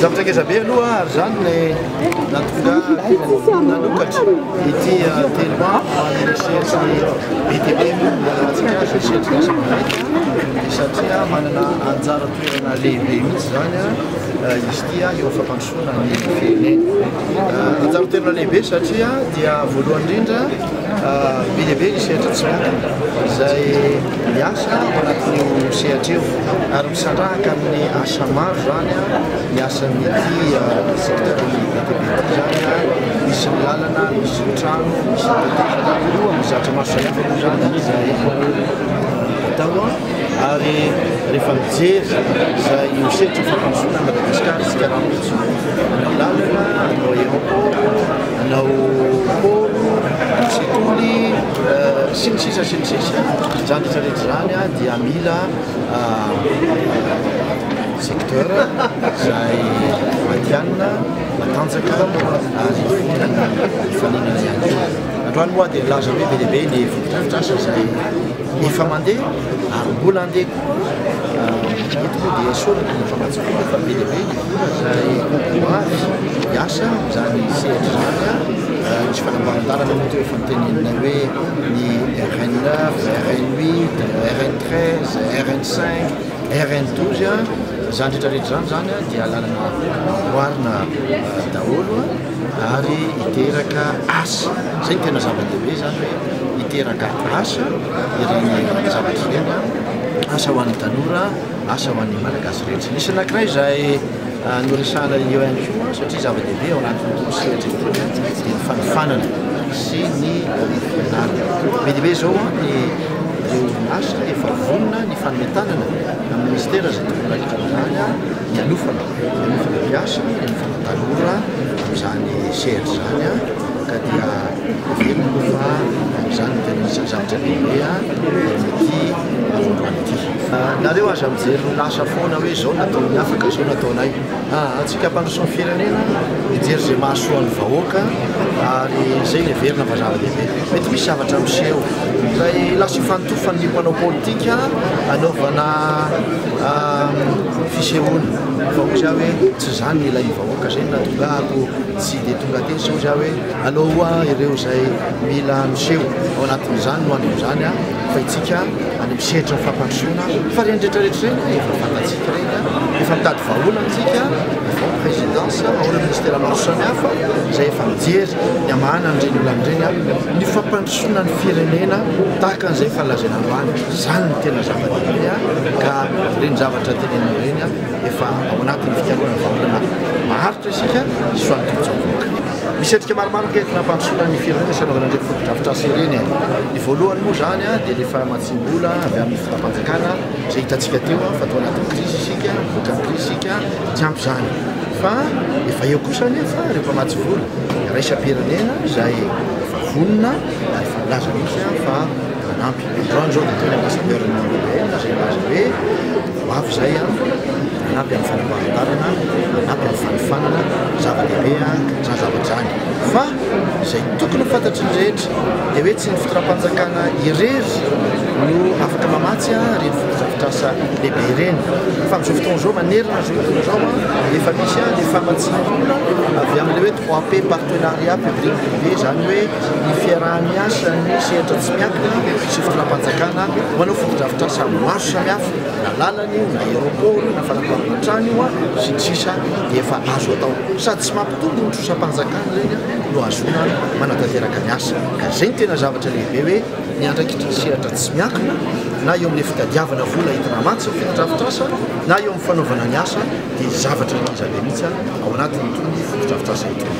zavatra ngeza be aloha ary zany le natonga nanokatra ity telo recherche BTP moatsika recherche nationale satria manana anjara toerana lehibe mihitsy zany izy tia eo fampandrosoana ny firenena. Anjara toerana lehibe satria dia voalohany indrindra be dia be recherche tsy miankina izay miasa ao anatin'io sehatra io ary misandrahaka amin'ny asa maro zany ny asan'ity secteurny BTP zany misy ny lalana, misy ny trano, misy ny tetezana, misy zatra maro samihafa moa zany izay atao ary rehefa mijery izay io sehatra fampandrosoana Madagasikara isika raha mihitsy anao lalana, anao aéroport, anao pôlo, sekoly sy ny sisa zany rehetrarehetra zany dia mila secteur izay matianina, matanjaka ary mifaninana ihany koa. Androany moa dia laza hoe be dia be ny fotodrafitr'asa izay efa mandeha ary mbola andeha eto moa dia soratra ny famatsiana fa be dia be ny vola izay hoavy miasa izany sehatra zany misy fanambaran-dalana moa efa mitenenina hoe ny RN9, RN8, RN13, RN5, RN12 zany rehetrarehetra zany dia lalana hoarina daholo ary hiteraka asa. Zay tena zava-dehibe zany hoe hiteraka asa ireny zavatra ireny, asa ho an'ny tanora, asa ho an'ny malagasy rehetra. Nisy anankiray izay noresahana eo ihany koa satria zava-dehibe ao anatin'ny sehatra itony dia ny fanofanana sy ny fianarana. Be dia be zao ny orinasa efa vonona ny fanometanana amin'ny ministera izay tokony zany ny anofana mpiasa, ny anofana tanora amin'izany sehatra zany ka dia velona fa amin'izany tena isan'ny zavatra lehibe ity androany ity. Nareo aza mijery lasa foana hoe zao nataony afaka, zao nataonay. Antsika mpandrosoan'ny firenena mijery izay mahasoan'ny vahoaka ary zay le verina fa zava-dehibe. Mety misy zavatra miseho izay lasa ifanotofan'ny mpanao politika anaovana fisehoana fa ozy hoe tsy zany ilay vahoaka zay natongako tsy dia tonga teny sao za hoe aloha ireo izay mila miseho ao anatin'izany no anio zany fa itsika any misehatra ny fampandrosoana fa reny rehetrarehetra reny efa fantatsika reny efa mitady vahoana antsika efa présidence ao na ministère maro samihafa izay efa mijery ny amahana an'ireny olan'ireny ny fampandrosoana ny firenena tahaka an'izay falazaina androany. Zany no tena zava-dehibe ka reny zavatra tenenina reny efa ao anatin'ny fikaroana vaholana maharitra isika isoan'ny tombontsaboaka. Misy endrika maromaro nketina hampandrosoana ny firenena sy anaovana ndreky fotodrafitr'asa ireny. Ny voalohany moa zany dia rehefa matsimbola avy amin'ny fotoam-panjakana izay hitantsika teo fa atao anatin'ny crise isika, voakan'ny crise isika tsy ampy zany fa efa eo kosa nefa rehefa matsivola raisam-pirenena izay efa vonona efa milaza mihitsy fa manampy. Androany zao dia tena ambassadeur-ny européenne izay laza hoe hoavy zay manampy amin'ny fanambaran-dalana, manampy amin'ny fanofanana zava-dehibe zany zavatra zany. Fa izay tokony fantatry ny rehetra dia hoe tsy ny fotoram-panjakana irery no afaka mamatsy reny fotodrafitr'asa lehibe ireny fa amin'izao fotoana zao manerina zao fotoana zao efa misy ny famatsiana avy amin'ilay hoe 3P partenariat public privé zany hoe ny fiaraha-miasa ny sehatra tsy miankina sy fotoram-panjakana manao fotodrafitr'asa maro samihafa na lalany io na aéroport na fanamboarana trano io sy ny sisa dia efa azo atao sady tsy mampitombo ny trosam-panjakana reny no azona manatanteraka ny asa. Ka zay ny tena zavatra lehibe hoe ny andraikitra ny sehatra tsy miankina na eo amin'ny fitadiavana vola entina matsy ny fotodrafitr'asa na eo amin'ny fanaovana ny asa dia zavatra izabe mihitsy ao anatin'ny itony fotodrafitr'asa itony.